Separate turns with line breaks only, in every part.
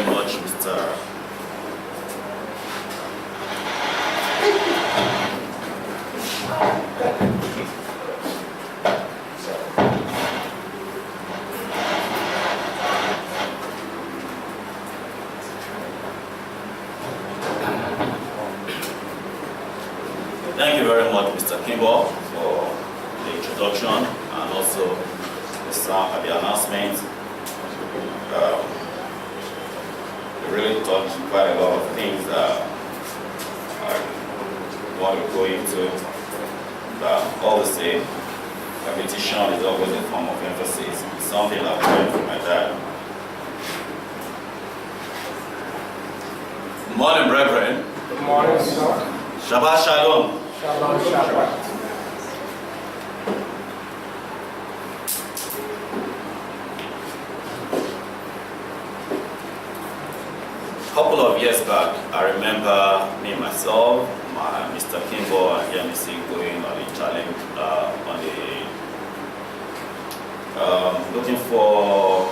very much, Mr. Thank you very much, Mr. Kimball, for the introduction and also the announcement. We really touched quite a lot of things that I want to go into. But always say, repetition is always a form of emphasis. It's something I've learned from my dad. Good morning, brethren.
Good morning, sir.
Shabbat Shalom.
Shalom, Shabbat.
A couple of years back, I remember me, myself, Mr. Kimball and MEC going on a challenge, looking for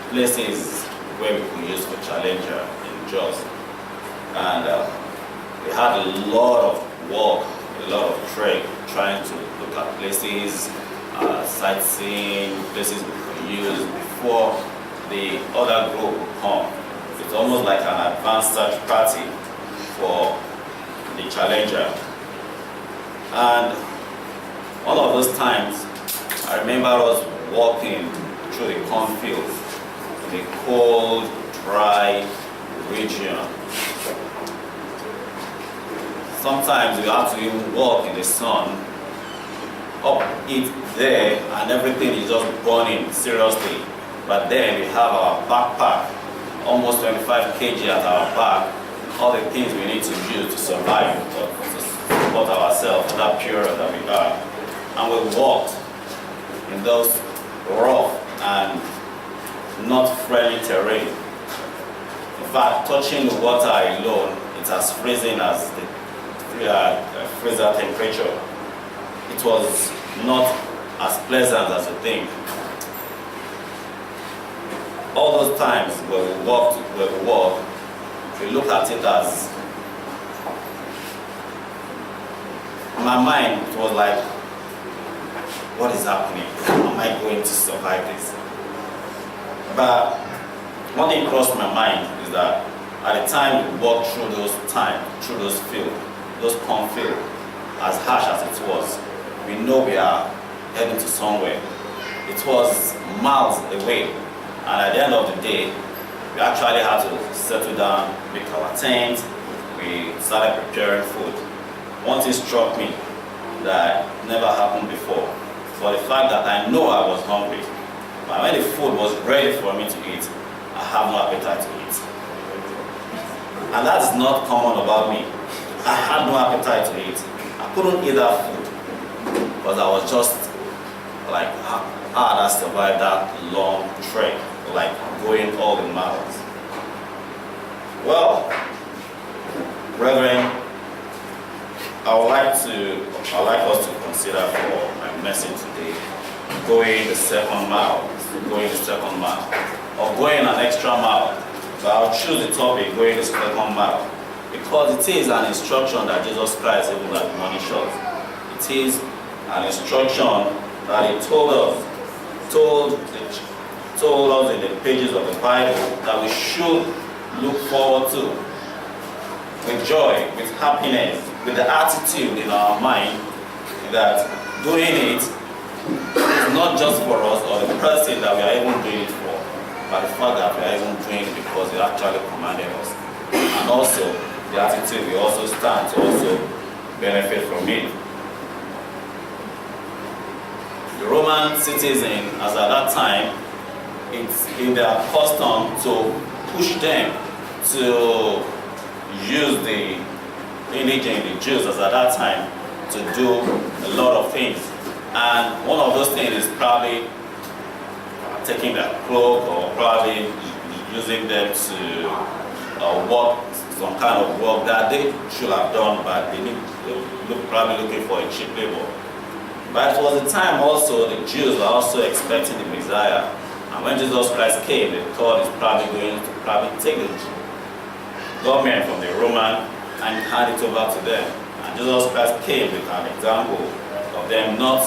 places where we could use for Challenger in Jos. And we had a lot of work, a lot of trek, trying to look at places, sightseeing, places we could use before the other group would come. It's almost like an advanced search party for the Challenger. And one of those times, I remember us walking through the cornfields in a cold, dry region. Sometimes we have to even walk in the sun, up it there, and everything is just burning seriously. But then we have our backpack, almost 25 kg at our back, all the things we need to use to survive, to support ourselves for that period that we are. And we walked in those rough and not friendly terrain. In fact, touching the water alone, it's as freezing as the freezer temperature. It was not as pleasant as you think. All those times where we walk, we look at it as, my mind was like, what is happening? How am I going to survive this? But one thing crossed my mind is that at the time we walked through those fields, those cornfields, as harsh as it was, we know we are heading to somewhere. It was miles away, and at the end of the day, we actually had to settle down, make our tent. We started preparing food. One thing struck me that never happened before, for the fact that I know I was hungry, but when the food was ready for me to eat, I have no appetite to eat. And that is not common about me. I had no appetite to eat. I couldn't eat that food because I was just like, how did I survive that long trek, like going all the miles? Well, brethren, I would like us to consider for my message today, going the second mile, or going an extra mile. But I'll choose the topic, going the second mile, because it is an instruction that Jesus Christ even admonished us. It is an instruction that He told us in the pages of the Bible that we should look forward to with joy, with happiness, with the attitude in our mind that doing it is not just for us or the person that we are even doing it for, but the fact that we are even doing it because He actually commanded us. And also the attitude we also stand to also benefit from it. The Roman citizen, as at that time, it's in their custom to push them to use the Jews as at that time to do a lot of things. And one of those things is probably taking their cloak or probably using them to work some kind of work that they should have done, but they probably looking for a cheap labor. But it was a time also the Jews were also expecting the Messiah. And when Jesus Christ came, they thought He's probably going to probably take the government from the Roman and hand it over to them. And Jesus Christ came with an example of them not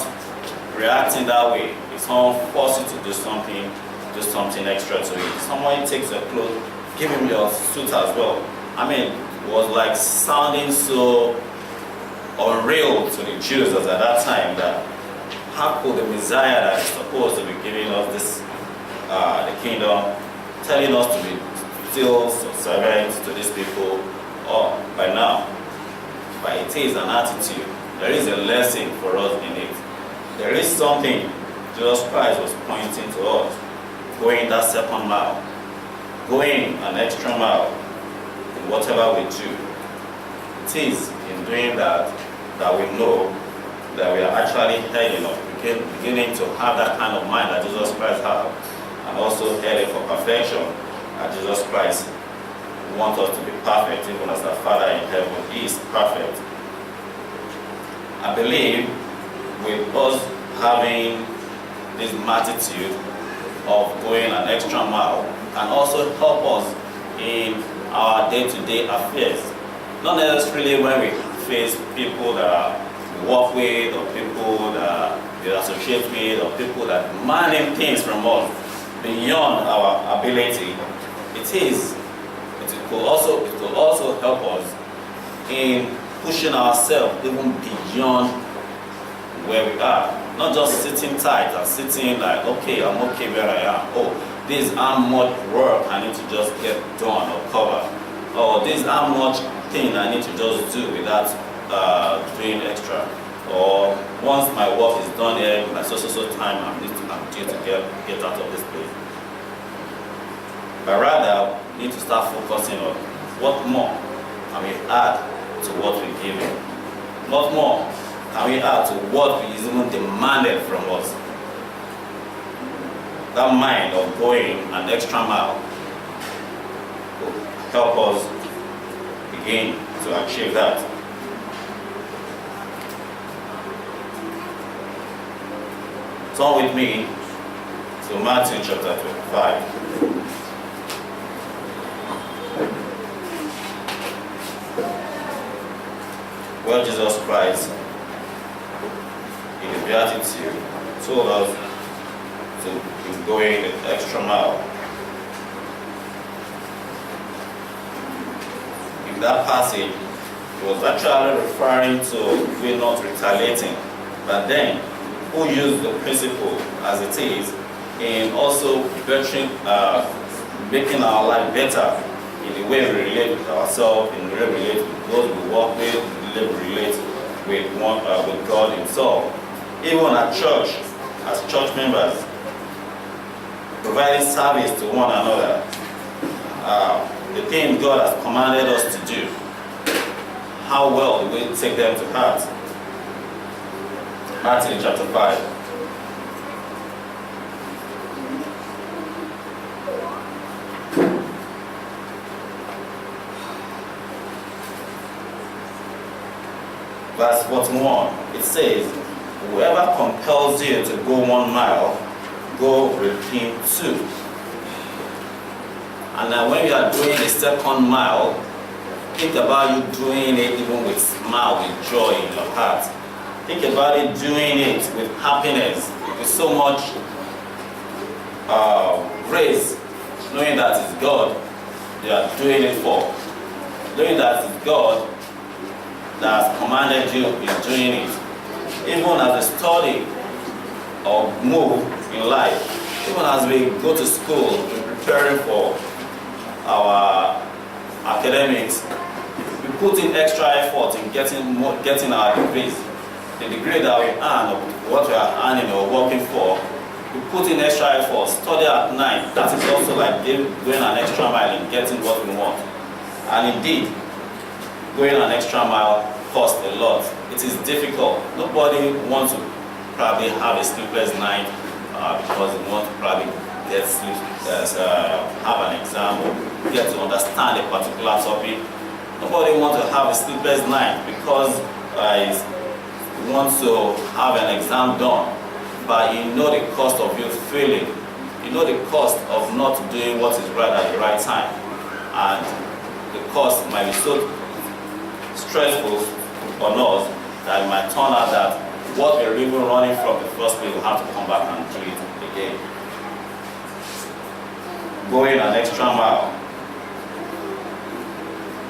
reacting that way. If someone forces you to do something extra to it. Someone takes your clothes, give him your suit as well. I mean, it was like sounding so unreal to the Jews at that time that how could the Messiah that is supposed to be giving us this, the kingdom, telling us to be still subservient to these people, or by now, but it is an attitude. There is a lesson for us in it. There is something Jesus Christ was pointing to us, going that second mile, going an extra mile in whatever we do. It is in doing that we know that we are actually heading up, beginning to have that kind of mind that Jesus Christ had, and also heading for perfection that Jesus Christ wants us to be perfect, even as our Father in heaven is perfect. I believe with us having this attitude of going an extra mile can also help us in our day-to-day affairs. Not necessarily when we face people that we work with, or people that we associate with, or people that demand things from us beyond our ability. It could also help us in pushing ourselves even beyond where we are. Not just sitting tight and sitting like, okay, I'm okay where I am. Oh, this is how much work I need to just get done or cover. Or this is how much thing I need to just do without doing extra. Or once my work is done here, by so time, I'm due to get out of this place. But rather, we need to start focusing on what more can we add to what we're giving. What more can we add to what is even demanded from us? That mind of going an extra mile will help us begin to achieve that. Turn with me to Matthew chapter 25. Where Jesus Christ, in the Beatitude, told us to be going the extra mile. In that passage, it was actually referring to we not retaliating, but then who use the principle as it is in also bettering, making our life better in the way we relate with ourselves, in the way we relate with those we work with, in the way we relate with God Himself. Even at church, as church members, providing service to one another, the things God has commanded us to do, how well do we take them to heart? Matthew chapter 5. Verse 41, it says, whoever compels you to go 1 mile, go with him 2. And then when you are doing the second mile, think about you doing it even with smile, with joy in your heart. Think about it doing it with happiness, with so much grace, knowing that it's God you are doing it for. Knowing that it's God that has commanded you is doing it. Even as we study or move in life, even as we go to school, we're preparing for our academics, we put in extra effort in getting our degrees. The degree that we earn, or what we are earning or working for, we put in extra effort, study at night. That is also like going an extra mile in getting what we want. And indeed, going an extra mile costs a lot. It is difficult. Nobody wants to probably have a sleepless night because they want to probably get sleep, have an exam or get to understand a particular topic. Nobody wants to have a sleepless night because he wants to have an exam done, but you know the cost of you failing You know the cost of not doing what is right at the right time. And the cost might be so stressful on us that it might turn out that what we're even running from the first place, we'll have to come back and do it again. Going an extra mile.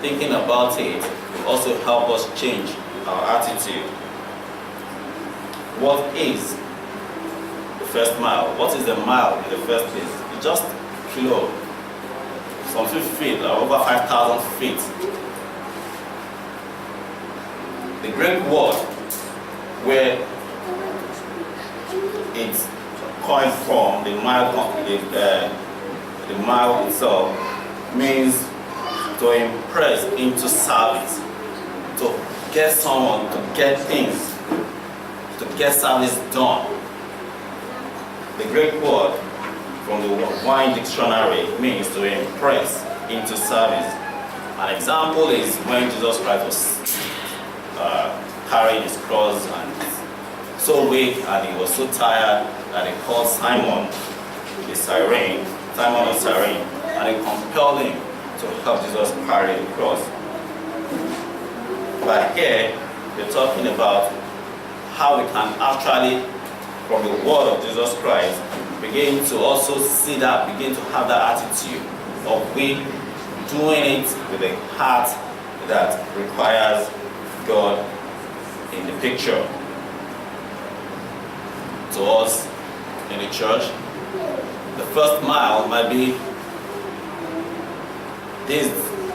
Thinking about it will also help us change our attitude. What is the first mile? What is the mile in the first place? It's just kilo, some 50 feet, or over 5,000 feet. The Greek word where it's coined from, the mile itself, means to impress into service, to get someone, to get things, to get service done. The Greek word from the Wine Dictionary means to impress into service. An example is when Jesus Christ was carrying his cross and so weak and he was so tired that he called Simon the Cyrene, Simon of Cyrene, and he compelled him to help Jesus carry the cross. But here, we're talking about how we can actually, from the word of Jesus Christ, begin to also see that, begin to have that attitude of we doing it with a heart that requires God in the picture. To us in the church, the first mile might be this: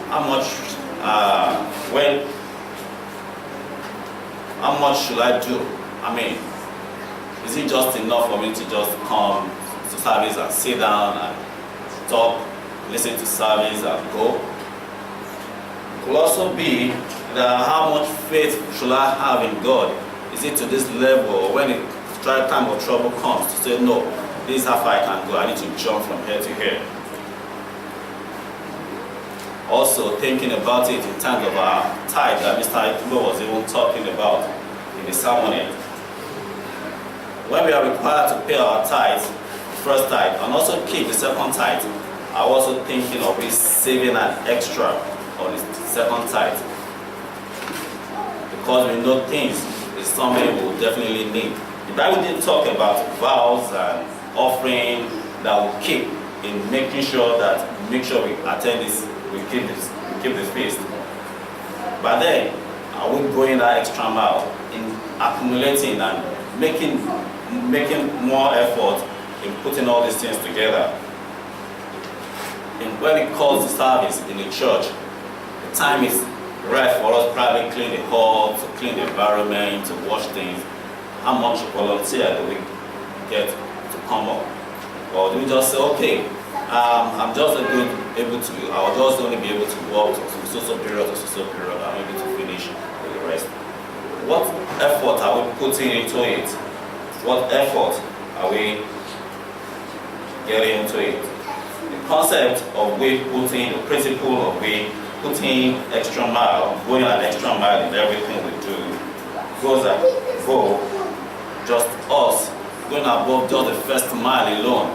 how much should I do? I mean, is it just enough for me to just come to service and sit down and talk, listen to service and go? It could also be that how much faith should I have in God? Is it to this level, or when it time of trouble comes, to say, no, this is how far I can go, I need to jump from here to here. Also thinking about it in terms of our tithe that Mr. Itumbo was even talking about in the sermon. When we are required to pay our tithe, first tithe, and also keep the second tithe, I'm also thinking of saving an extra on the second tithe. Because we know things is something we will definitely need. The Bible didn't talk about vows and offering that we keep in making sure we attend this, we keep this feast. But then, are we going that extra mile in accumulating and making more effort in putting all these things together? And when it calls the service in the church, the time is right for us to probably clean the hall, to clean the environment, to wash things. How much volunteer do we get to come up? Or do we just say, okay, I'm just able to, I'll just only be able to walk to so period to so period, I'm able to finish with the rest. What effort are we putting into it? What effort are we getting into it? The concept of the principle of putting extra mile, going an extra mile in everything we do, goes above just us, going above just the first mile alone.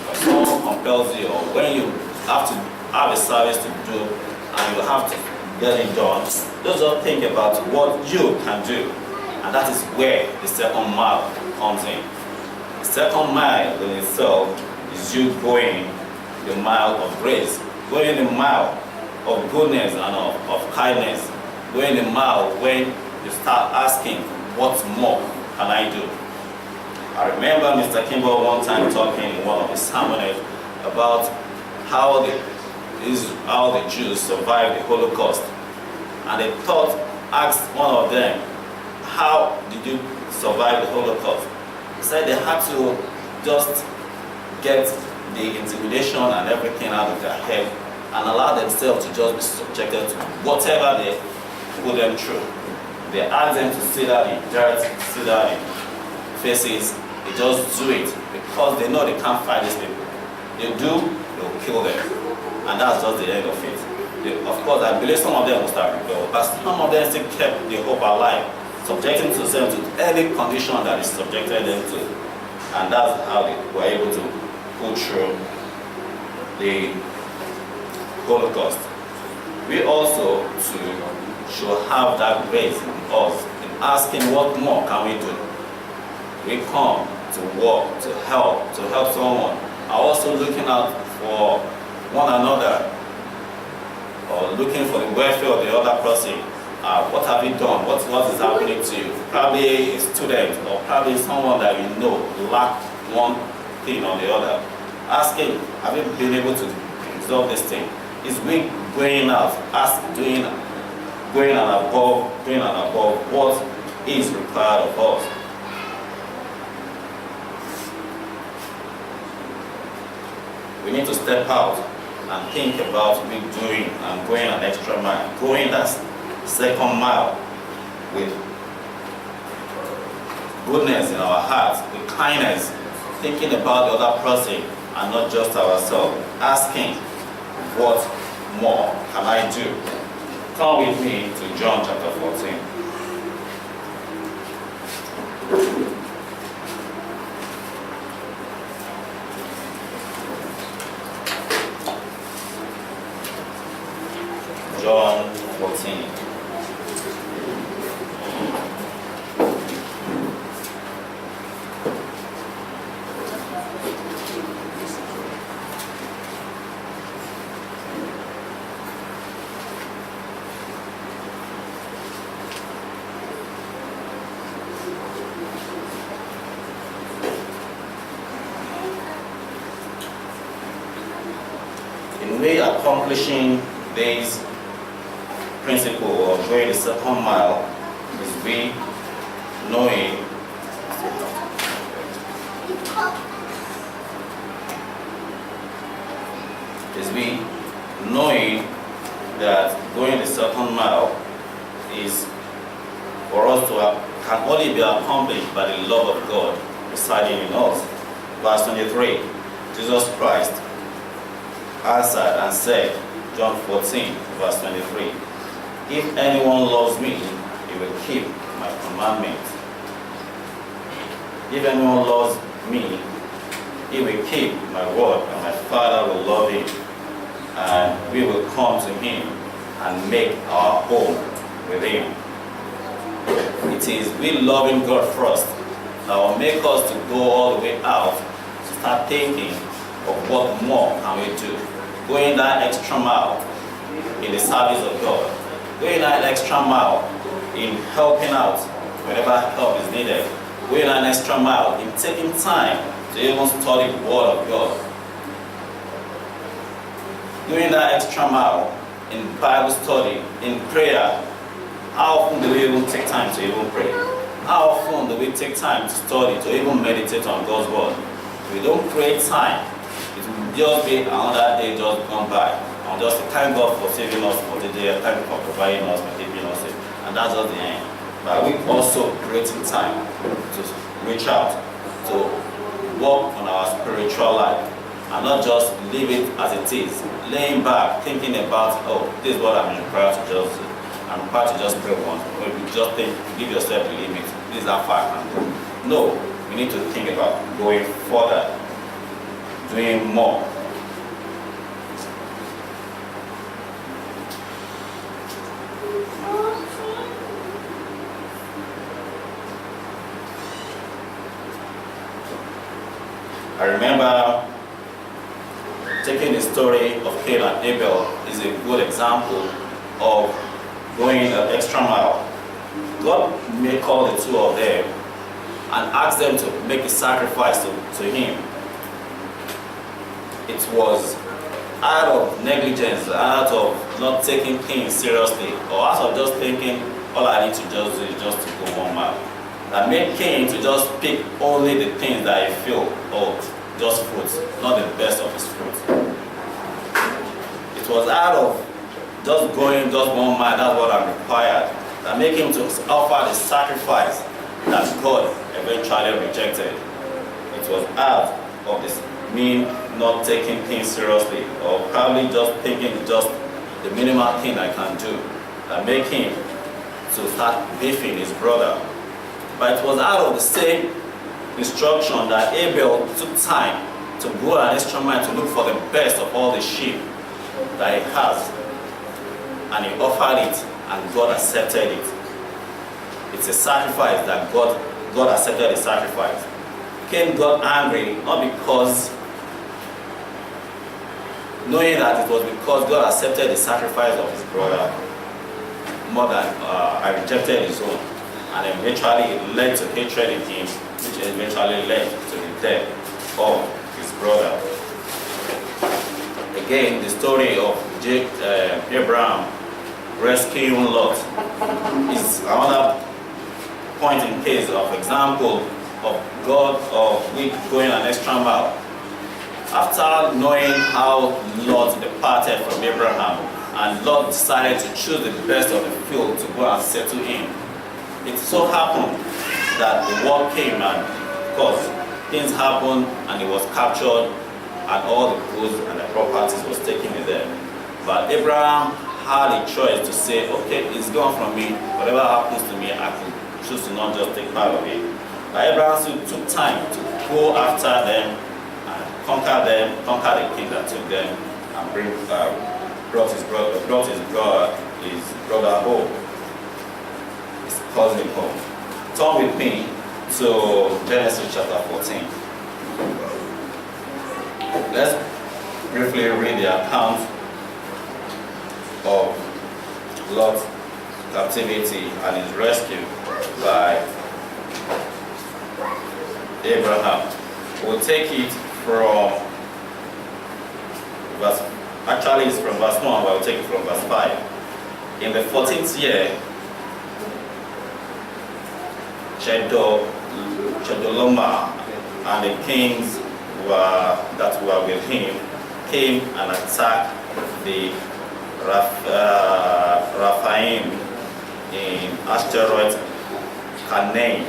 When someone compels you, or when you have to have a service to do and you have to get it done, just think about what you can do. And that is where the second mile comes in. The second mile in itself is you going the mile of grace, going the mile of goodness and of kindness, going the mile when you start asking, what more can I do? I remember Mr. Kimball one time talking in one of his sermons about how the Jews survived the Holocaust. And they asked one of them, how did you survive the Holocaust? He said they had to just get the intimidation and everything out of their head and allow themselves to just be subjected to whatever they put them through. They asked them to sit down in dirt, sit down in faces. They just do it because they know they can't fight these people. They will kill them. And that's just the end of it. Of course, I believe some of them will start rebelling, but some of them still kept the hope alive, subjecting themselves to any condition that is subjected them to. And that's how they were able to go through the Holocaust. We also too should have that grace in us in asking what more can we do. We come to work, to help someone, are also looking out for one another, or looking for the welfare of the other person. What have you done? What is happening to you? Probably a student, or probably someone that you know lack one thing or the other. Asking, have you been able to resolve this thing? Is we going out, going and above what is required of us. We need to step out and think about we doing and going an extra mile, going that second mile with goodness in our hearts, with kindness, thinking about the other person and not just ourselves, asking, what more can I do? Come with me to John chapter 14. John 14. In way accomplishing this principle of going the second mile is we knowing that going the second mile is for us to can only be accomplished by the love of God residing in us. Verse 23, Jesus Christ answered and said, John 14, verse 23, if anyone loves me, he will keep my commandments. If anyone loves me, he will keep my word, and my Father will love him, and we will come to him and make our home with him. It is we loving God first that will make us to go all the way out, to start thinking of what more can we do. Going that extra mile in the service of God. Going that extra mile in helping out whenever help is needed. Going that extra mile in taking time to even study the Word of God. Doing that extra mile in Bible study, in prayer. How often do we even take time to even pray? How often do we take time to study, to even meditate on God's Word? If we don't create time, it will just be another day just gone by. And just thank God for saving us for the day, thank God for providing us, for keeping us safe. And that's just the end. But we also creating time to reach out, to work on our spiritual life, and not just leave it as it is, laying back, thinking about, oh, this is what I'm required to just do. I'm required to just pray once. Or you just think, give yourself a limit. This is how far I can go. No, we need to think about going further, doing more. I remember taking the story of Cain and Abel is a good example of going an extra mile. God may call the two of them and ask them to make a sacrifice to him. It was out of negligence, out of not taking things seriously, or out of just thinking all I need to just do is just to go 1 mile. That made Cain to just pick only the things that he feel, or just fruits, not the best of his fruits. It was out of just going just 1 mile, that's what I'm required. That made him to offer the sacrifice that God eventually rejected. It was out of this me not taking things seriously, or probably just thinking just the minimal thing I can do, that made him to start beefing his brother. But it was out of the same instruction that Abel took time to go an extra mile to look for the best of all the sheep that he has. And he offered it, and God accepted it. It's a sacrifice that God accepted the sacrifice. Cain got angry, not because, knowing that it was because God accepted the sacrifice of his brother more than I rejected his own. And eventually it led to hatred in him, which eventually led to the death of his brother. Again, the story of Abraham rescuing Lot is another point in case of example of God going an extra mile. After knowing how Lot departed from Abraham, and Lot decided to choose the best of the field to go and settle in, it so happened that the war came, and of course things happened, and he was captured, and all the goods and the properties was taken with them. But Abraham had a choice to say, okay, it's gone from me, whatever happens to me, I can choose to not just take part of it. But Abraham still took time to go after them and conquer the king that took them, and brought his brother home, his cousin home. Turn with me to Genesis chapter 14. Let's briefly read the account of Lot's captivity and his rescue by Abraham. We'll take it from it's from verse 1, but we'll take it from verse 5. In the 14th year, Chedorlaomer and the kings that were with him came and attacked the Rephaim in Ashtaroth, Canaan,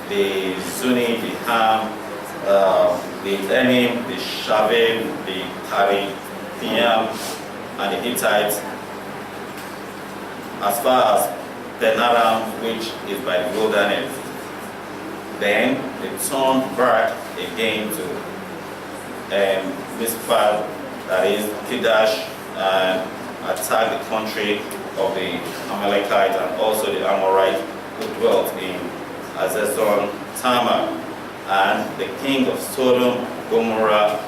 the Zuni, the Ham, the Enim, the Shavim, the Carithiam, and the Hittites, as far as Benaram, which is by the wilderness. Then they turned back again to Mizpah, that is Kedash, and attacked the country of the Amalekites and also the Amorites who dwelt in Hazezon Tamar, and the king of Sodom, Gomorrah,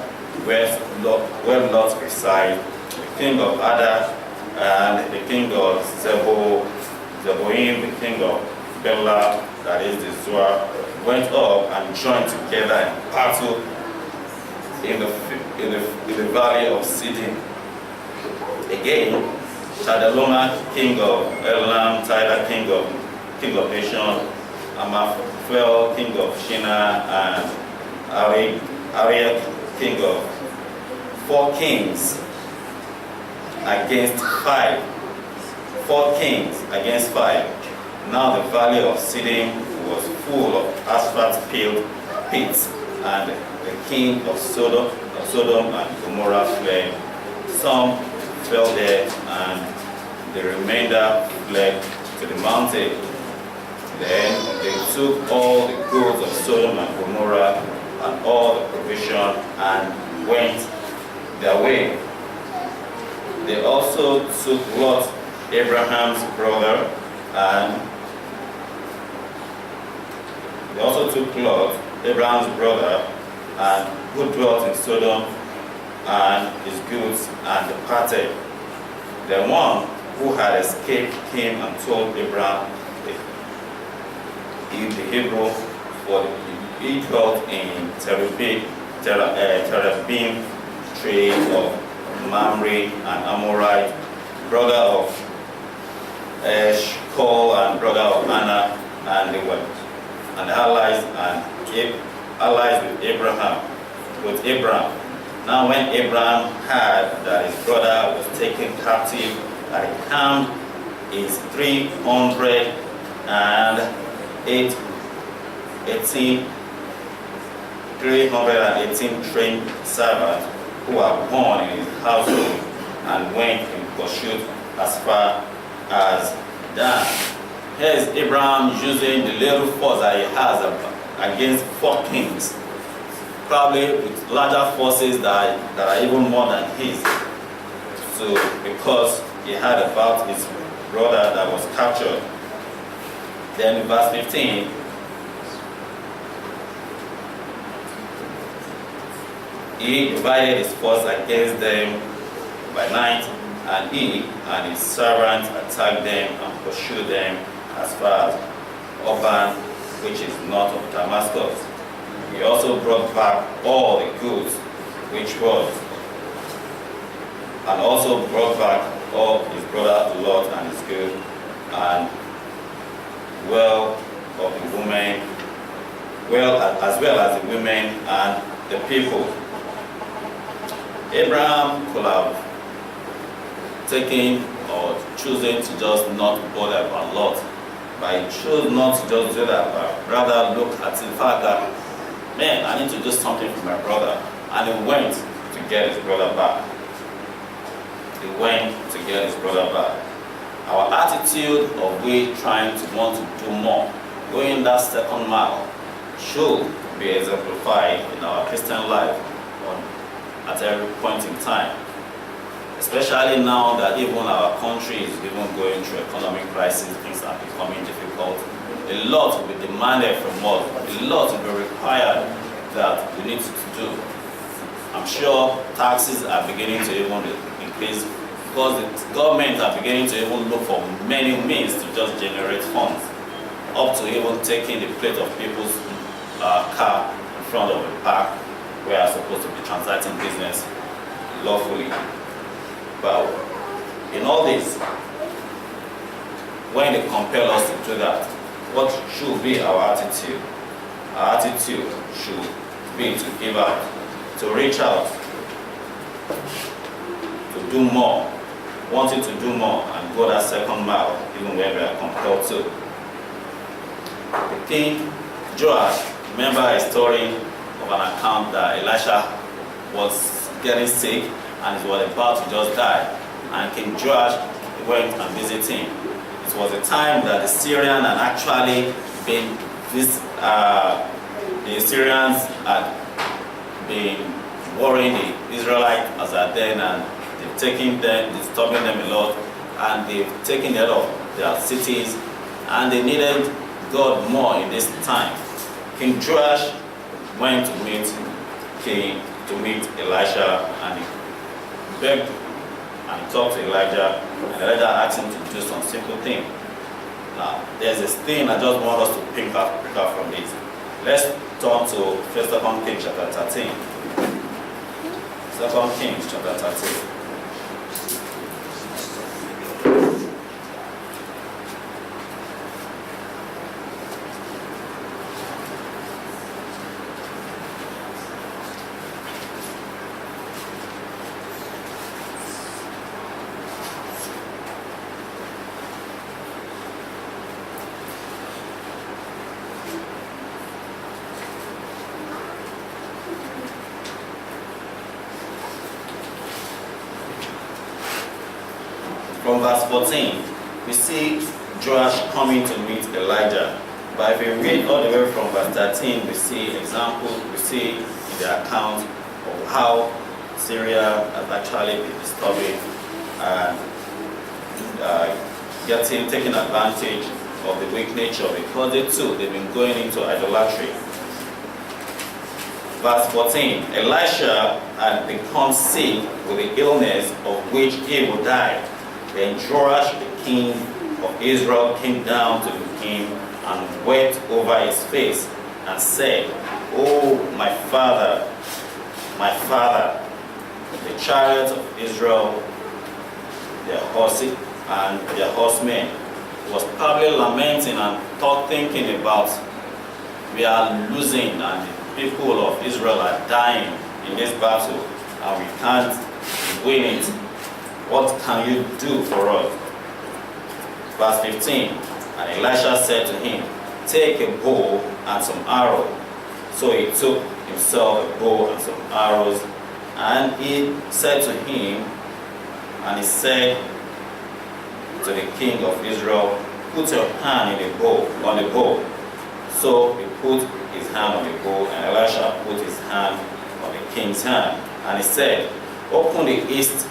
where Lot resides, the king of Adar, and the king of Zeboim, the king of Bela, that is the Zoar, went up and joined together in battle in the valley of Siddim. Again, Chedorlaomer, king of Elam, Tidal, king of Bashan, Amraphel, king of Shinar, and Ariel, king of 4 kings against 5. 4 kings against 5. Now the valley of Siddim was full of asphalt-filled pits, and the king of Sodom and Gomorrah fled. Some fell there, and the remainder fled to the mountain. Then they took all the goods of Sodom and Gomorrah and all the provision and went their way. They also took Lot, Abraham's brother, and who dwelt in Sodom, and his goods, and departed. The one who had escaped came and told Abraham, the Hebrew, for he dwelt in Terabim tree of Mamre, an Amorite, brother of Eshcol and brother of Anna, and they went and allies with Abraham. Now when Abraham heard that his brother was taken captive, that he camped his 318 trained servants who were born in his household, and went in pursuit as far as Dan. Here is Abraham using the little force that he has against 4 kings. probably with larger forces that are even more than his. So because he heard about his brother that was captured. Then in verse 15, he divided his force against them by night, and he and his servants attacked them and pursued them as far as Oban, which is north of Damascus. He also brought back all the goods which was, and also brought back all his brother Lot and his good, and well of the women, as well as the women and the people. Abraham could have taken or choosing to just not bother about Lot, but he chose not to just do that, but rather look at the fact that, man, I need to do something for my brother. And he went to get his brother back. He went to get his brother back. Our attitude of we trying to want to do more, going that second mile, should be exemplified in our Christian life at every point in time. Especially now that even our country is even going through economic crisis, things are becoming difficult. A lot will be demanded from us. A lot will be required that we need to do. I'm sure taxes are beginning to even increase because the government are beginning to even look for many means to just generate funds, up to even taking the plate of people's car in front of the park where they are supposed to be transacting business lawfully. But in all this, when they compel us to do that, what should be our attitude? Our attitude should be to give out, to reach out, to do more, wanting to do more and go that second mile, even when we are compelled to. The king Joash, remember a story of an account that Elisha was getting sick and he was about to just die. And King Joash went and visited him. It was a time that the Syrians had actually been, the Syrians had been worrying the Israelites as at then, and they've taken them, disturbing them a lot, and they've taken a lot of their cities, and they needed God more in this time. King Joash went to meet Elisha, and he begged and he talked to Elijah, and Elijah asked him to do some simple thing. Now, there's this thing I just want us to pick up from this. Let's turn to 1 Kings chapter 13. 2 Kings chapter 13. From verse 14, we see Joash coming to meet Elijah. But if we read all the way from verse 13, we see examples, we see in the account of how Syria has actually been disturbing and taking advantage of the weak nature, because they've been going into idolatry. Verse 14, Elisha had become sick with the illness of which he would die. Then Joash, the king of Israel, came down to the king and wept over his face and said, "Oh, my father, the chariots of Israel, their horses and their horsemen." He was probably lamenting and thinking about, we are losing and the people of Israel are dying in this battle and we can't win it. What can you do for us? Verse 15, and Elisha said to him, "Take a bow and some arrows." So he took himself a bow and some arrows, and he said to him, and he said to the king of Israel, "Put your hand on the bow." So he put his hand on the bow, and Elisha put his hand on the king's hand. And he said, open the east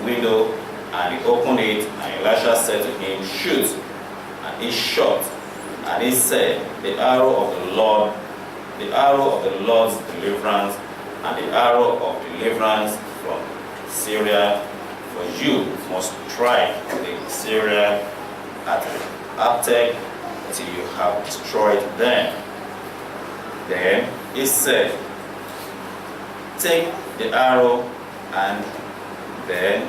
window. And he opened it, and Elisha said to him, shoot. And he shot. And he said, the arrow of the Lord's deliverance, and the arrow of deliverance from Syria, for you must strike the Syria at Aptech till you have destroyed them. Then he said, take the arrow, and then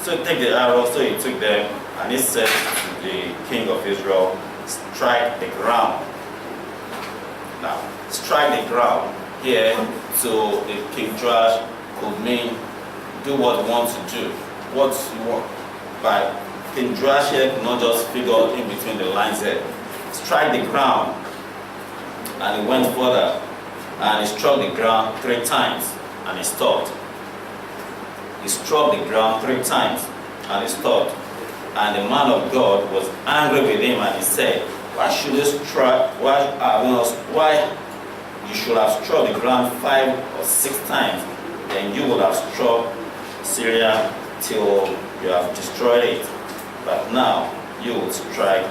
take the arrow. So he took them, and he said to the king of Israel, strike the ground. Now, strike the ground here, so the King Joash could mean do what he wants to do. What you want. But King Joash here could not just figure in between the lines there. Strike the ground. And he went further, and he struck the ground 3 times, and he stopped. He struck the ground 3 times, and he stopped. And the man of God was angry with him, and he said, why should you strike? Why you should have struck the ground 5 or 6 times, then you would have struck Syria till you have destroyed it. But now you will strike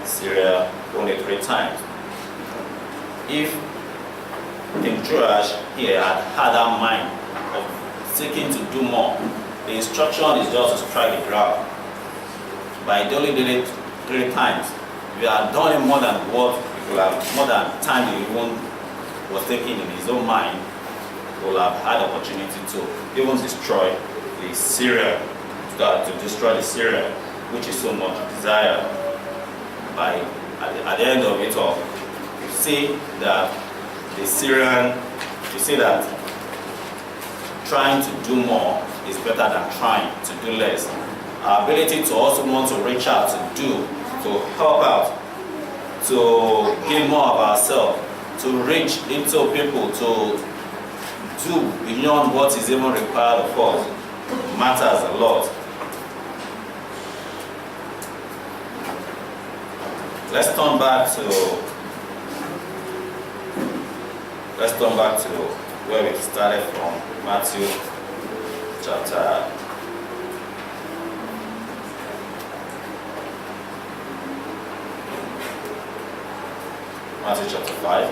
Syria only 3 times. If King Joash here had that mind of seeking to do more, the instruction is just to strike the ground. But he only did it 3 times. If you had done it more than what you have, more than time he even was taking in his own mind, he will have had opportunity to even destroy the Syria, to destroy the Syria, which is so much desired. By at the end of it all, you see that the Syrian, you see that trying to do more is better than trying to do less. Our ability to also want to reach out, to do, to help out, to give more of ourselves, to reach into people, to do beyond what is even required of us matters a lot. Let's turn back to where we started from, Matthew chapter 5.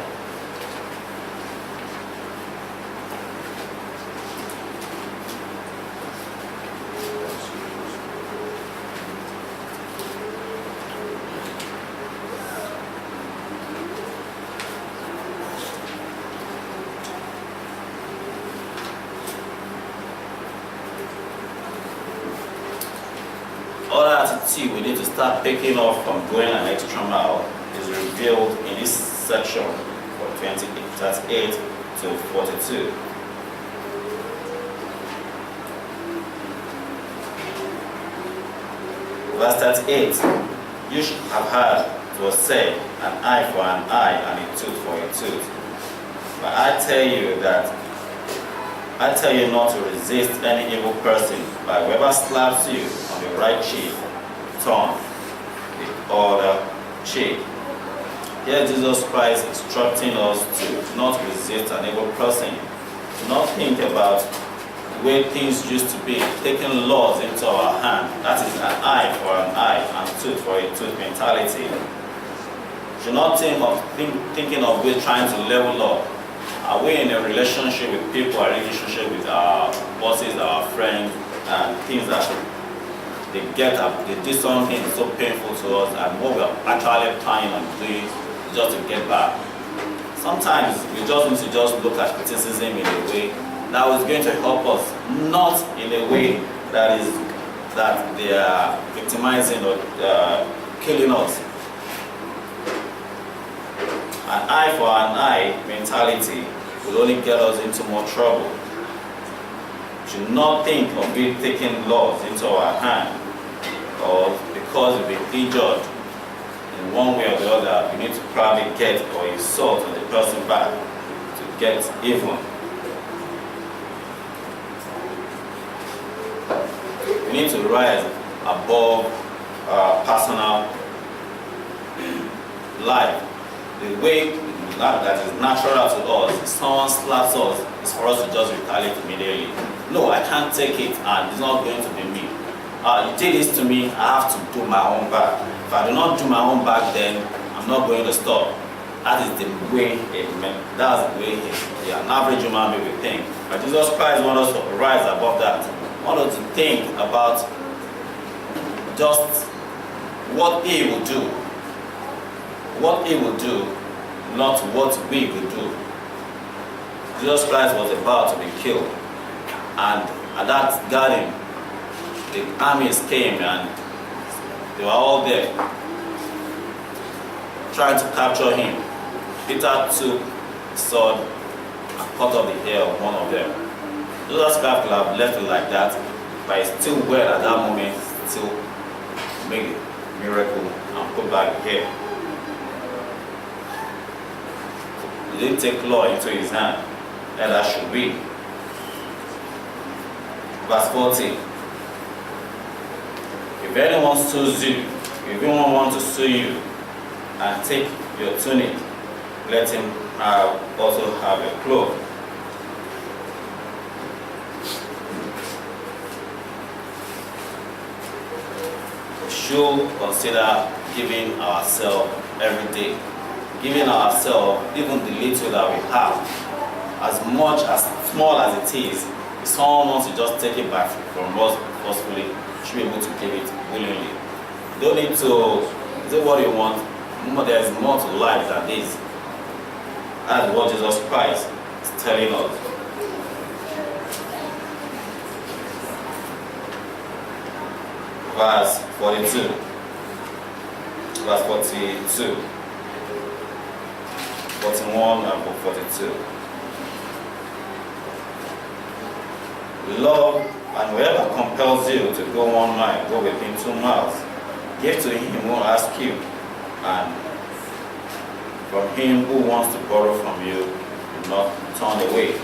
Other attitude we need to start picking off from going an extra mile is revealed in this section from 38 to 42. Verse 38, you should have heard it was said, an eye for an eye and a tooth for a tooth. But I tell you not to resist any evil person, but whoever slaps you on the right cheek, turn the other cheek. Here Jesus Christ instructing us to not resist an evil person, to not think about the way things used to be, taking laws into our hand. That is an eye for an eye and tooth for a tooth mentality. Should not thinking of we trying to level up. Are we in a relationship with people, a relationship with our bosses, our friends, and things that they do something so painful to us, and what we are actually planning on doing is just to get back. Sometimes we just need to just look at criticism in a way that is going to help us, not in a way that they are victimizing or killing us. An eye for an eye mentality will only get us into more trouble. We should not think of it taking laws into our hand, or because we've been injured in one way or the other, we need to probably get or insult on the person back to get even. We need to rise above our personal life the way that is natural to us, if someone slaps us, is for us to just retaliate immediately. No, I can't take it, and it's not going to be me. You did this to me, I have to do my own back. If I do not do my own back, then I'm not going to stop. That is the way that's the way an average human being will think. But Jesus Christ wants us to rise above that. Want us to think about just what He will do. What He will do, not what we will do. Jesus Christ was about to be killed. And at that garden, the armies came and they were all there trying to capture Him. Peter took the sword and cut off the hair of one of them. Jesus Christ could have left it like that, but He still went at that moment, still make a miracle and put back the hair. He didn't take law into His hand, and that should be. Verse 14. If anyone sues you, if anyone wants to sue you and take your tunic, let him also have a cloak. We should consider giving ourselves every day. Giving ourselves even the little that we have, as much as small as it is. If someone wants to just take it back from us forcefully, you should be able to give it willingly. You don't need to say what you want. There is more to life than this. That's what Jesus Christ is telling us. Verse 42. Verse 42. 41 and 42. Love, and whoever compels you to go 1 mile, go with him 2 miles. Give to him who asks you, and from him who wants to borrow from you, do not turn away.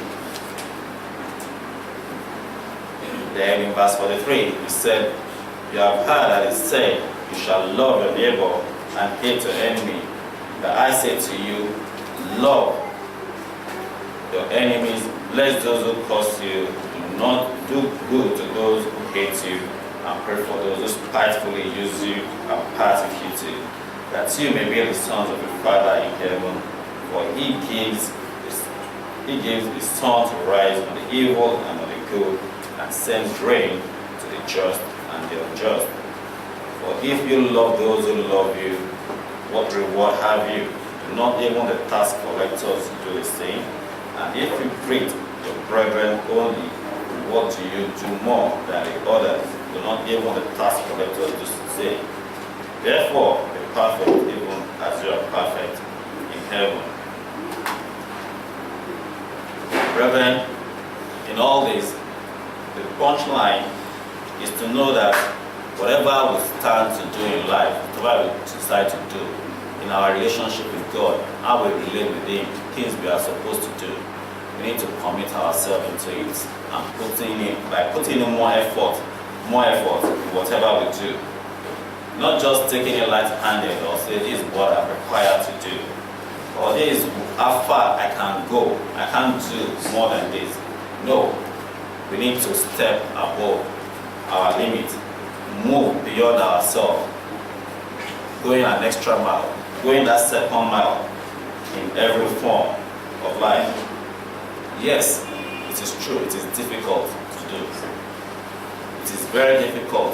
Then in verse 43, he said, you have heard that it said, you shall love your neighbor and hate your enemy. But I say to you, love your enemies, bless those who curse you, do not do good to those who hate you, and pray for those who spitefully use you and persecute you, that you may be the sons of your Father in heaven. For He gives His sun to rise on the evil and on the good, and sends rain to the just and the unjust. For if you love those who love you, what reward have you? Do not even the tax collectors do the same? And if you greet your brethren only, what do you do more than the others? Do not even the tax collectors do the same? Therefore, be perfect even as you are perfect in heaven. Brethren, in all this, the punchline is to know that whatever we stand to do in life, whatever we decide to do in our relationship with God, how we relate with Him, things we are supposed to do, we need to commit ourselves into it and by putting in more effort in whatever we do. Not just taking it light-handed or say this is what I'm required to do, or this is how far I can go. I can't do more than this. No, we need to step above our limit, move beyond ourselves, going an extra mile, going that second mile in every form of life. Yes, it is true, it is difficult to do. It is very difficult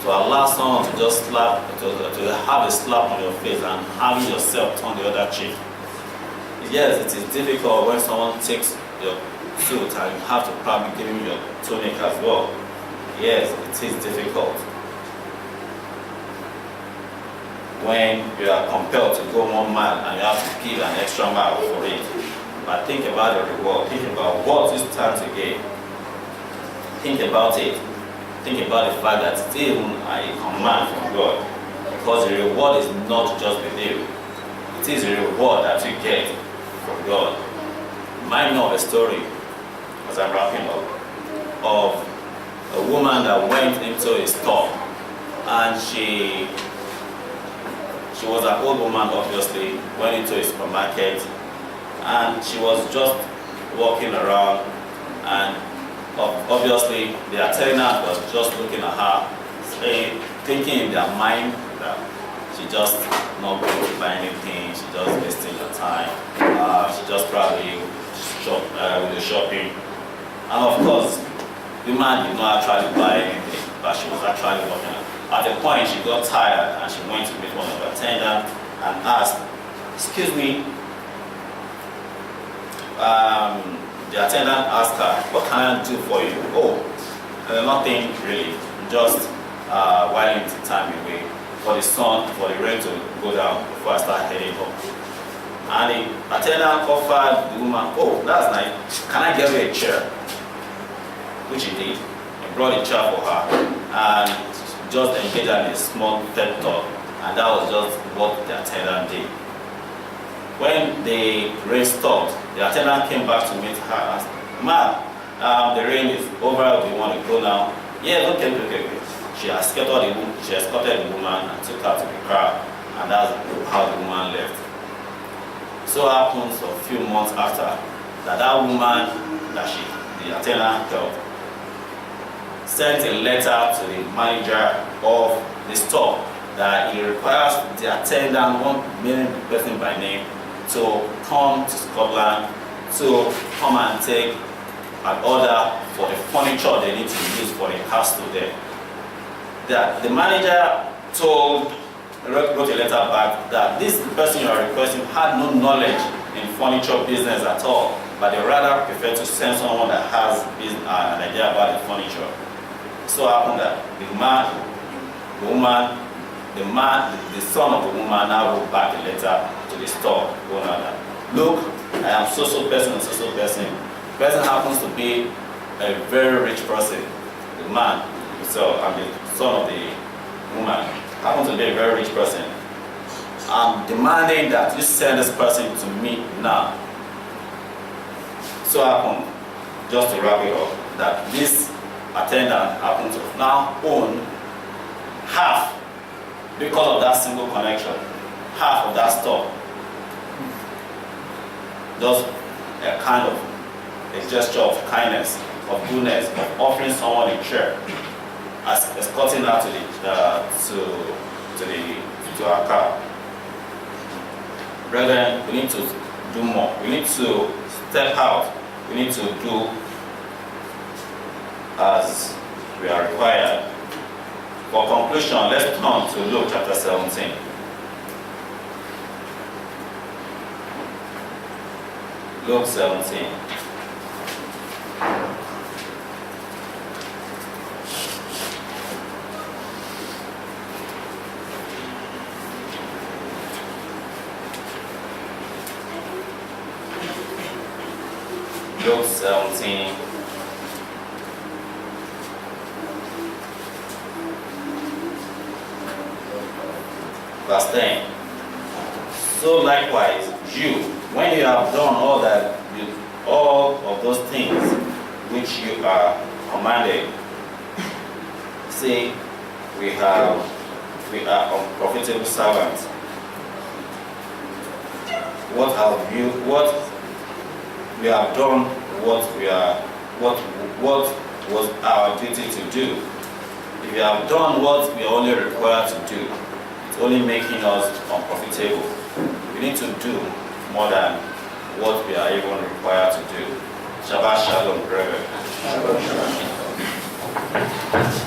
to allow someone to just slap, to have a slap on your face and have yourself turn the other cheek. Yes, it is difficult when someone takes your suit and you have to probably give him your tunic as well. Yes, it is difficult. When you are compelled to go 1 mile and you have to give an extra mile for it. But think about the reward. Think about what you stand to gain. Think about it. Think about the fact that it's even a command from God. Because the reward is not just with you. It is a reward that you get from God. You might know a story, as I'm wrapping up, of a woman that went into a store and she She was an old woman, obviously, went into a supermarket, and she was just walking around, and obviously the attendant was just looking at her, thinking in their mind that she just not going to buy anything, she just wasting her time, she just probably with the shopping. And of course, the man did not actually buy anything, but she was actually walking. At a point, she got tired and she went to meet one of the attendants and asked, "Excuse me." The attendant asked her, "What can I do for you?" "Oh, nothing really, just whiling the time away for the rain to go down before I start heading home." And the attendant offered the woman, "Oh, that's nice. Can I get you a chair?" Which he did. He brought a chair for her and just engaged her in a small pep talk, and that was just what the attendant did. When the rain stopped, the attendant came back to meet her and said, "Ma'am, the rain is over. Do you want to go now?" "Yeah, okay. She escorted the woman and took her to the car, and that's how the woman left. So happens a few months after that woman that the attendant helped sent a letter to the manager of the store that he requires the attendant, one main person by name, to come to Scotland to come and take an order for the furniture they need to use for the castle there. That the manager wrote a letter back that this person you are requesting had no knowledge in furniture business at all, but they rather prefer to send someone that has an idea about the furniture. So happened that the son of the woman now wrote back a letter to the store owner that, "Look, I am so person. The person happens to be a very rich person. The man, so I'm the son of the woman, happens to be a very rich person. I'm demanding that you send this person to me now." So happened, just to wrap it up, that this attendant happens to now own half, because of that single connection, half of that store. Just a kind of a gesture of kindness, of goodness, of offering someone a chair, as escorting her to our car. Brethren, we need to do more. We need to step out. We need to do as we are required. For conclusion, let's turn to Luke chapter 17. Luke 17. Luke 17. Verse 10. So likewise, you, when you have done all of those things which you are commanded, say, we are unprofitable servants. What we have done, what was our duty to do. If you have done what we are only required to do, it's only making us unprofitable. We need to do more than what we are even required to do. Shabbat Shalom, brethren.
Shalom, shalom.